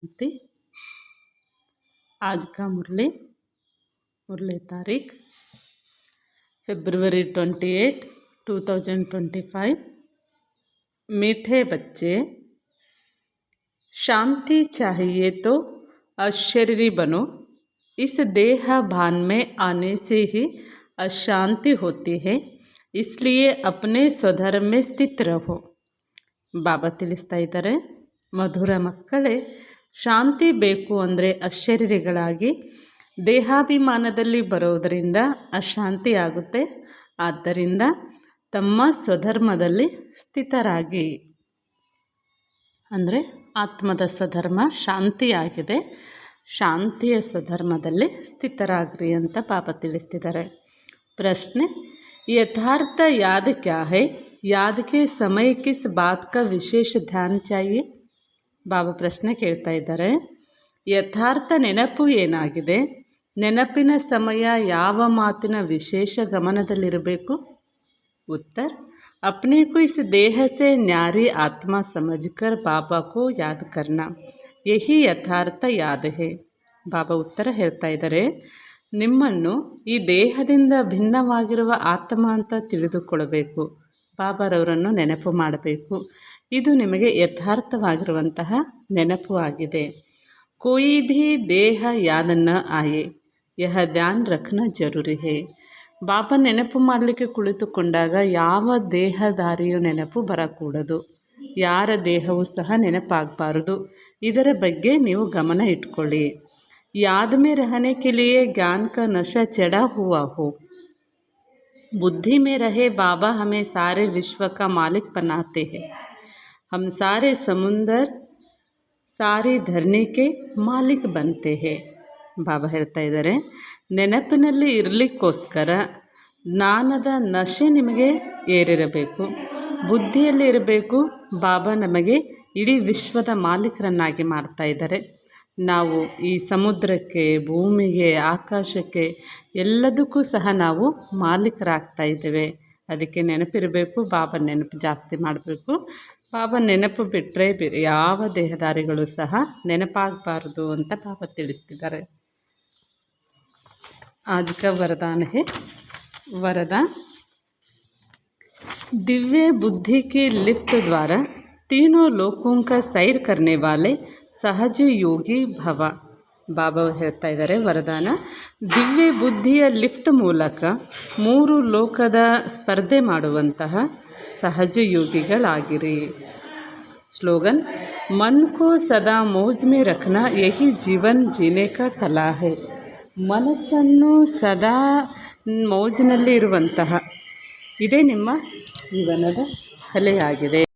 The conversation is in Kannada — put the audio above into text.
थी। आज का मुरली तारीख February 28, 2025। मीठे बच्चे, शांति चाहिए तो अशरीरी बनो। इस देह भान में आने से ही अशांति होती है, इसलिए अपने स्वधर्म में स्थित रहो। ಬಾಬಾ ತಿಳಿಸ್ತಾ ಇದ್ದಾರೆ, ಮಧುರ ಮಕ್ಕಳೇ, ಶಾಂತಿ ಬೇಕು ಅಂದರೆ ಅಶರೀರಿಗಳಾಗಿ ದೇಹಾಭಿಮಾನದಲ್ಲಿ ಬರೋದರಿಂದ ಅಶಾಂತಿ ಆಗುತ್ತೆ. ಆದ್ದರಿಂದ ತಮ್ಮ ಸ್ವಧರ್ಮದಲ್ಲಿ ಸ್ಥಿತರಾಗಿ, ಅಂದರೆ ಆತ್ಮದ ಸ್ವಧರ್ಮ ಶಾಂತಿಯಾಗಿದೆ, ಶಾಂತಿಯ ಸ್ವಧರ್ಮದಲ್ಲಿ ಸ್ಥಿತರಾಗ್ರಿ ಅಂತ ಬಾಬಾ ತಿಳಿಸ್ತಿದ್ದಾರೆ. ಪ್ರಶ್ನೆ, यथार्थ याद क्या है? याद के समय किस बात का विशेष ध्यान चाहिए? ಬಾಬಾ ಪ್ರಶ್ನೆ ಕೇಳ್ತಾ ಇದ್ದಾರೆ, ಯಥಾರ್ಥ ನೆನಪು ಏನಾಗಿದೆ? ನೆನಪಿನ ಸಮಯ ಯಾವ ಮಾತಿನ ವಿಶೇಷ ಗಮನದಲ್ಲಿರಬೇಕು? उत्तर, अपने को इस देह से न्यारी आत्मा समझकर बाबा को याद करना, यही यथार्ಥ याद है। ಬಾಬಾ ಉತ್ತರ ಹೇಳ್ತಾ ಇದ್ದಾರೆ, ನಿಮ್ಮನ್ನು ಈ ದೇಹದಿಂದ ಭಿನ್ನವಾಗಿರುವ ಆತ್ಮ ಅಂತ ತಿಳಿದುಕೊಳ್ಳಬೇಕು, ಬಾಬಾರವರನ್ನು ನೆನಪು ಮಾಡಬೇಕು. ಇದು ನಿಮಗೆ ಯಥಾರ್ಥವಾಗಿರುವಂತಹ ನೆನಪು ಆಗಿದೆ. ಕೋಯಿ ಭೀ ದೇಹ ಯಾದ ನ ಆಯೆ, ಯಹ ಧ್ಯಾನ್ ರಖನ ಜರೂರಿ ಹೇ. ಬಾಬಾ ನೆನಪು ಮಾಡಲಿಕ್ಕೆ ಕುಳಿತುಕೊಂಡಾಗ ಯಾವ ದೇಹದಾರಿಯು ನೆನಪು ಬರಕೂಡದು, ಯಾರ ದೇಹವೂ ಸಹ ನೆನಪಾಗಬಾರದು. ಇದರ ಬಗ್ಗೆ ನೀವು ಗಮನ ಇಟ್ಕೊಳ್ಳಿ. याद में रहने के लिए ज्ञान का नशा चढ़ा हुआ हो। बुद्धि में रहे बाबा हमें सारे विश्व का मालिक बनाते हैं। हम सारे समुंदर, सारी धरनी के मालिक बनते हैं। ಬಾಬಾ ಹೇಳ್ತಾ ಇದ್ದಾರೆ, ನೆನಪಿನಲ್ಲಿ ಇರಲಿಕ್ಕೋಸ್ಕರ ಜ್ಞಾನದ ನಶೆ ನಿಮಗೆ ಏರಿರಬೇಕು, ಬುದ್ಧಿಯಲ್ಲಿ ಇರಬೇಕು. ಬಾಬಾ ನಮಗೆ ಇಡೀ ವಿಶ್ವದ ಮಾಲೀಕರನ್ನಾಗಿ ಮಾಡ್ತಾ ಇದ್ದಾರೆ. ನಾವು ಈ ಸಮುದ್ರಕ್ಕೆ, ಭೂಮಿಗೆ, ಆಕಾಶಕ್ಕೆ ಎಲ್ಲದಕ್ಕೂ ಸಹ ನಾವು ಮಾಲೀಕರಾಗ್ತಾ ಇದ್ದೇವೆ. ಅದಕ್ಕೆ ನೆನಪಿರಬೇಕು, ಬಾಬಾ ನೆನಪು ಜಾಸ್ತಿ ಮಾಡಬೇಕು. ಬಾಬಾ ನೆನಪು ಬಿಟ್ಟರೆ ಬೇರೆ ಯಾವ ದೇಹದಾರಿಗಳು ಸಹ ನೆನಪಾಗಬಾರ್ದು ಅಂತ ಬಾಬಾ ತಿಳಿಸ್ತಿದ್ದಾರೆ. आज का वरदान है, वरदान, दिव्य बुद्धि की लिफ्ट द्वारा तीनों लोकों का सैर करने वाले ಸಹಜ ಯೋಗಿ ಭವ. ಬಾಬಾ ಹೇಳ್ತಾ ಇದ್ದಾರೆ, ವರದಾನ, ದಿವ್ಯ ಬುದ್ಧಿಯ ಲಿಫ್ಟ್ ಮೂಲಕ 3 ಲೋಕದ ಸ್ಪರ್ಧೆ ಮಾಡುವಂತಹ ಸಹಜ ಯೋಗಿಗಳಾಗಿರಿ. ಸ್ಲೋಗನ್, ಮನ್ ಕೋ ಸದಾ ಮೌಜ್ ಮೇ ರಖನಾ, ಯಹಿ ಜೀವನ್ ಜೀನೆ ಕಾ ಕಲಾ ಹೈ. ಮನಸ್ಸನ್ನು ಸದಾ ಮೌಜಿನಲ್ಲಿ ಇರುವಂತಹ ಇದೇ ನಿಮ್ಮ ಜೀವನದ ಕಲೆಯಾಗಿದೆ.